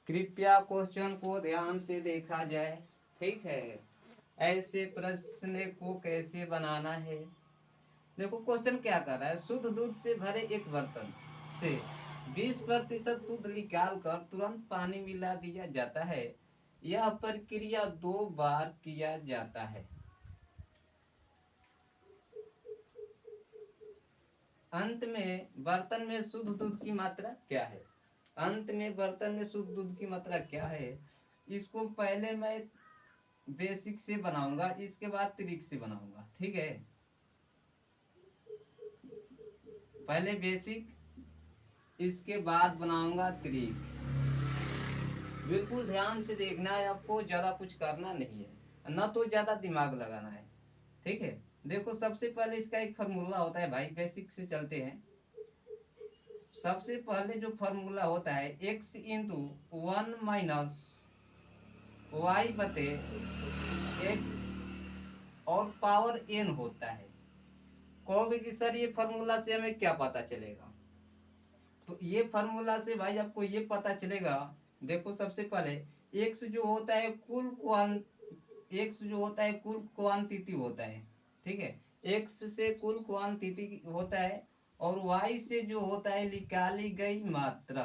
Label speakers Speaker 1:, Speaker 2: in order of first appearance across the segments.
Speaker 1: कृपया क्वेश्चन को ध्यान से देखा जाए। ठीक है, ऐसे प्रश्न को कैसे बनाना है। देखो क्वेश्चन क्या कर रहा है, शुद्ध दूध से भरे एक बर्तन से 20% दूध निकाल कर तुरंत पानी मिला दिया जाता है। यह प्रक्रिया 2 बार किया जाता है। अंत में बर्तन में शुद्ध दूध की मात्रा क्या है। अंत में बर्तन में शुद्ध दूध की मात्रा क्या है, इसको पहले मैं बेसिक से बनाऊंगा, इसके बाद त्रिक से बनाऊंगा। ठीक है, पहले बेसिक, इसके बाद बनाऊंगा त्रिक। बिल्कुल ध्यान से देखना है आपको, ज्यादा कुछ करना नहीं है, ना तो ज्यादा दिमाग लगाना है। ठीक है, देखो सबसे पहले इसका एक फार्मूला होता है भाई, बेसिक से चलते हैं। सबसे पहले जो फार्मूला होता है x इंटू 1 माइनस वाई बटे एक्स और पावर n होता है। कहोगे कि सर ये फार्मूला से हमें क्या पता चलेगा, तो ये फार्मूला से भाई आपको ये पता चलेगा। देखो सबसे पहले x जो होता है कुल क्वांटिटी होता है। ठीक है, x से कुल क्वांटिटी होता है, और y से जो होता है निकाली गई मात्रा।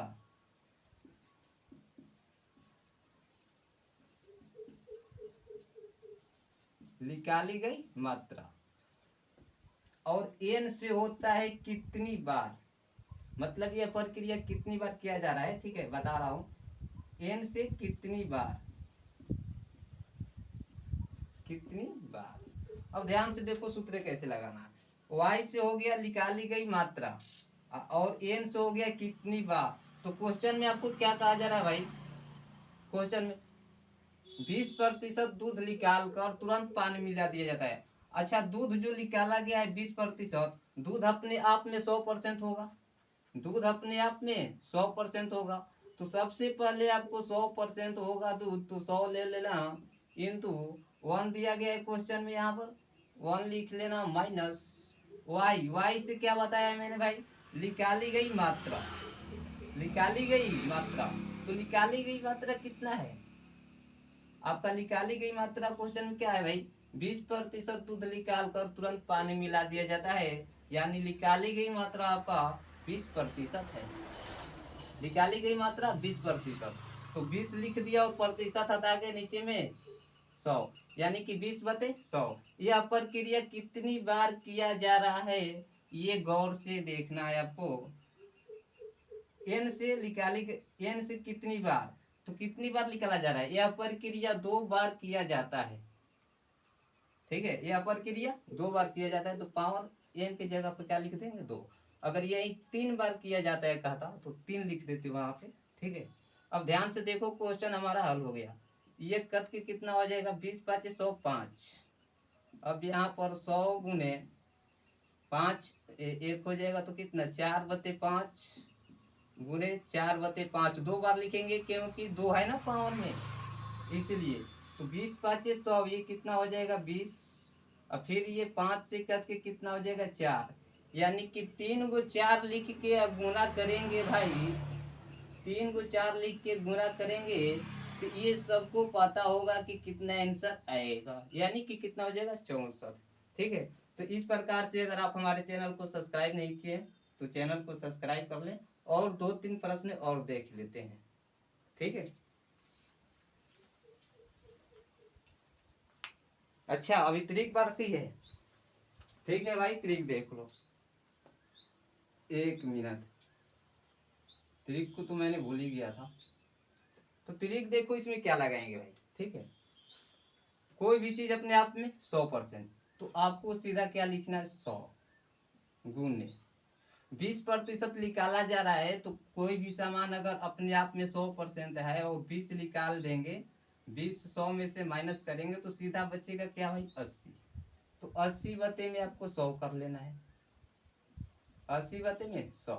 Speaker 1: निकाली गई मात्रा, और n से होता है कितनी बार, मतलब यह प्रक्रिया कितनी बार किया जा रहा है। ठीक है, बता रहा हूं, n से कितनी बार, कितनी बार। अब ध्यान से देखो सूत्र कैसे लगाना है। y से हो गया निकाली गई मात्रा, और n से हो गया कितनी बार। तो क्वेश्चन में आपको क्या कहा जा रहा है भाई, क्वेश्चन में 20% दूध निकाल कर तुरंत पानी मिला दिया जाता है। अच्छा, दूध जो निकाला गया है 20%, दूध अपने आप में 100% होगा। दूध अपने आप में 100% होगा, तो सबसे पहले आपको 100% होगा दूध, तो 100 ले लेना इंटू 1 दिया गया है क्वेश्चन में, यहाँ पर 1 लिख लेना माइनस वाई से क्या बताया मैंने भाई, निकाली गई मात्रा। निकाली गई मात्रा, तो निकाली गई मात्रा कितना है आपका, निकाली गई मात्रा क्वेश्चन में क्या है भाई, 20% दूध निकाल कर तुरंत पानी मिला दिया जाता है, यानी निकाली गई मात्रा आपका 20% है। निकाली गई मात्रा 20%, तो 20 लिख दिया और प्रतिशत हटा के नीचे में 100, यानी कि 20/100। यह प्रक्रिया कितनी बार किया जा रहा है, ये गौर से देखना है आपको। n से n से कितनी बार, तो कितनी बार निकाला जा रहा है, यह प्रक्रिया 2 बार किया जाता है। ठीक है, यह प्रक्रिया 2 बार किया जाता है, तो पावर n की जगह पर क्या लिख देंगे 2। अगर यही 3 बार किया जाता है कहता तो 3 लिख देते वहां पे। ठीक है, अब ध्यान से देखो क्वेश्चन हमारा हल हो गया। ये कद के कितना हो जाएगा, 20×5 = 105। अब यहाँ पर 100 गुने 5 एक हो जाएगा, तो कितना 4/5 गुने 4/5, 2 बार लिखेंगे क्योंकि 2 है ना पावर में, इसलिए। तो 20×5 = 100, ये कितना हो जाएगा 20। और फिर ये 5 से कट के कितना हो जाएगा 4, यानी कि 3 को 4 लिख के अब गुना करेंगे भाई, 3 को 4 लिख के गुना करेंगे, तो ये सबको पता होगा कि कितना आंसर आएगा, यानी कि कितना हो जाएगा 64। ठीक है, तो इस प्रकार से अगर आप हमारे चैनल को सब्सक्राइब नहीं किए तो चैनल को सब्सक्राइब कर लें, और 2-3 प्रश्न और देख लेते हैं। ठीक है, अच्छा अभी ट्रिक बाकी है। ठीक है भाई, ट्रिक देख लो, 1 मिनट, ट्रिक को तो मैंने भूल ही गया था। तो ट्रिक देखो, इसमें क्या लगाएंगे भाई। ठीक है, कोई भी चीज अपने आप में 100%, तो आपको सीधा क्या लिखना है, 100 गुने 20% निकाला जा रहा है, तो कोई भी सामान अगर अपने आप में 100% है और 20 निकाल देंगे, 20 100 में से माइनस करेंगे, तो सीधा बचेगा क्या भाई 80। तो 80 में आपको 100 कर लेना है, 80 में 100।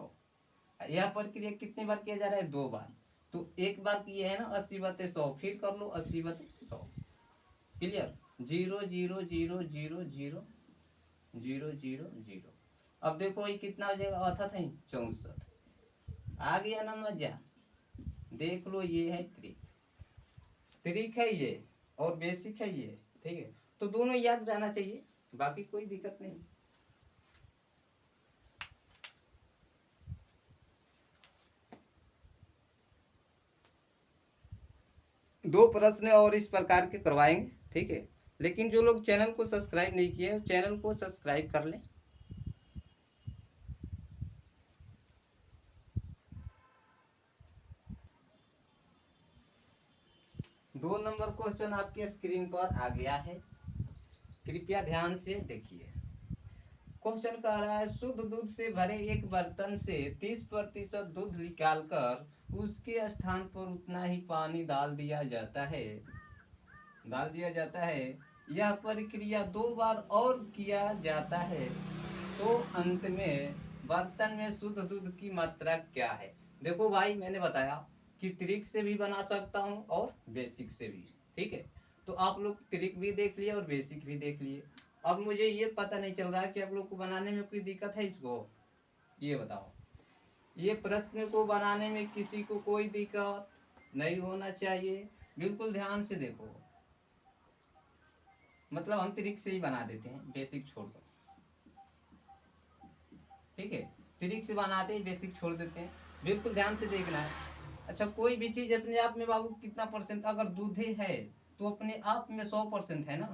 Speaker 1: यह प्रक्रिया कितनी बार किया जा रहा है, 2 बार। तो एक बार किए है ना 80/100, फिर कर लो 80/100। क्लियर, 0 0 0 0 0 0 0 0। अब देखो ये कितना हो जाएगा, अर्थात है 64। आ गया ना मजा, देख लो, ये है त्रिक, त्रिक है ये और बेसिक है ये, ठीक है। तो दोनों याद रहना चाहिए, बाकी कोई दिक्कत नहीं। दो प्रश्न और इस प्रकार के करवाएंगे, ठीक है। लेकिन जो लोग चैनल को सब्सक्राइब नहीं किए, चैनल को सब्सक्राइब कर लें। दो नंबर क्वेश्चन आपके स्क्रीन पर आ गया है, कृपया ध्यान से देखिए। क्वेश्चन कह रहा है, शुद्ध दूध से भरे एक बर्तन से 30% दूध निकालकर उसके स्थान पर उतना ही पानी डाल दिया जाता है, यह प्रक्रिया 2 बार और किया जाता है, तो अंत में बर्तन में शुद्ध दूध की मात्रा क्या है। देखो भाई, मैंने बताया कि त्रिक से भी बना सकता हूँ और बेसिक से भी, ठीक है। तो आप लोग त्रिक भी देख लिए और बेसिक भी देख लिए। अब मुझे ये पता नहीं चल रहा है कि आप लोग को बनाने में कोई दिक्कत है। इसको ये बताओ, ये प्रश्न को बनाने में किसी को कोई दिक्कत नहीं होना चाहिए। बिल्कुल ध्यान से देखो, मतलब हम त्रिक से ही बना देते हैं, बेसिक छोड़ दो, ठीक है। त्रिक से बनाते हैं, बेसिक छोड़ देते हैं। बिल्कुल ध्यान से देखना है। अच्छा, कोई भी चीज अपने आप में बाबू कितना परसेंट, अगर दूध ही है तो अपने आप में 100% है ना,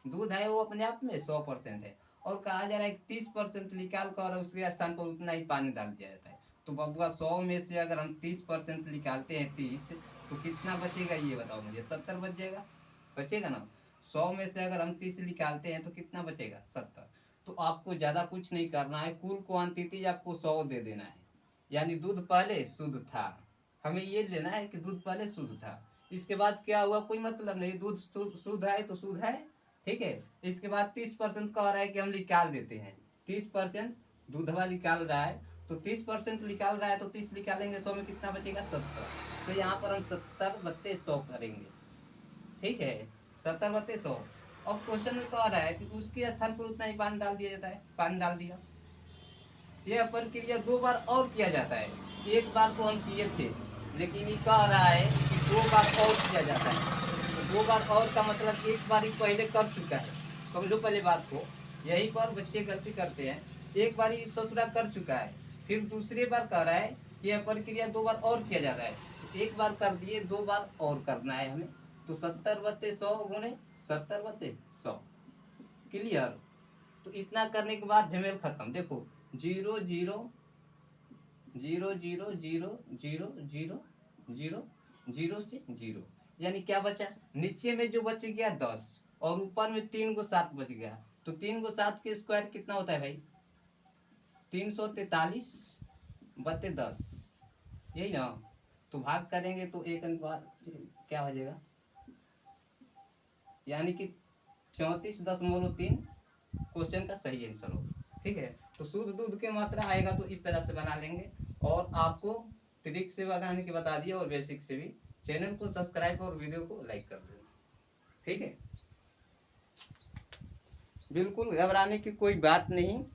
Speaker 1: दूध है वो अपने आप में 100% है। और कहा जा रहा है 30% निकाल कर उसके स्थान पर उतना ही पानी डाल दिया जाता है। तो बबुआ 100 में से अगर हम 30% निकालते हैं, 30, तो कितना बचेगा ये बताओ मुझे। 70 बच जाएगा, बचेगा ना। 100 में से अगर हम 30 निकालते हैं तो कितना बचेगा, 70। तो आपको ज्यादा कुछ नहीं करना है, कुल क्वांटिटी आपको 100 दे देना है। यानी दूध पहले शुद्ध था, हमें ये लेना है कि दूध पहले शुद्ध था। इसके बाद क्या हुआ कोई मतलब नहीं, दूध शुद्ध है तो शुद्ध है, ठीक है। इसके बाद 30% कह रहा है कि हम निकाल देते हैं, 30% दूधवा निकाल रहा है, तो 30% निकाल रहा है तो 30 निकालेंगे, 100 में कितना बचेगा, 70। तो यहाँ पर हम 70/100 करेंगे, ठीक है। 70/100। और क्वेश्चन में कह रहा है कि उसके स्थान पर उतना ही पानी डाल दिया जाता है, पानी डाल दिया। यह प्रक्रिया 2 बार और किया जाता है। एक बार तो हम किए थे, लेकिन ये कह रहा है कि 2 बार और किया जाता है। तो 2 बार और का मतलब एक बार ही पहले कर चुका है, समझो पहले बात को। यहीं पर बच्चे गलती करते हैं, एक बार ही ससुरा कर चुका है, फिर दूसरी बार कह रहा है कि यह प्रक्रिया 2 बार और किया जाता है। तो एक बार कर दिए, 2 बार और करना है हमें। तो 70/100 गुणे 70/100, क्लियर। तो इतना करने के बाद झमेल खत्म। देखो, 0 0 0 0 0 0 0 0 0 से 0, यानी क्या बचा, नीचे में जो बच गया 10 और ऊपर में 3 को 7 बच गया। तो 3 को 7 के स्क्वायर कितना होता है भाई, 343/10, यही ना। तो भाग करेंगे तो एक अंक बाद क्या हो जाएगा, यानी कि 34.3 क्वेश्चन का सही आंसर होगा, ठीक है। तो शुद्ध दूध की मात्रा आएगा तो इस तरह से बना लेंगे। और आपको ट्रिक से बनाने के बता दिया और बेसिक से भी। चैनल को सब्सक्राइब और वीडियो को लाइक कर देना, ठीक है। बिल्कुल घबराने की कोई बात नहीं।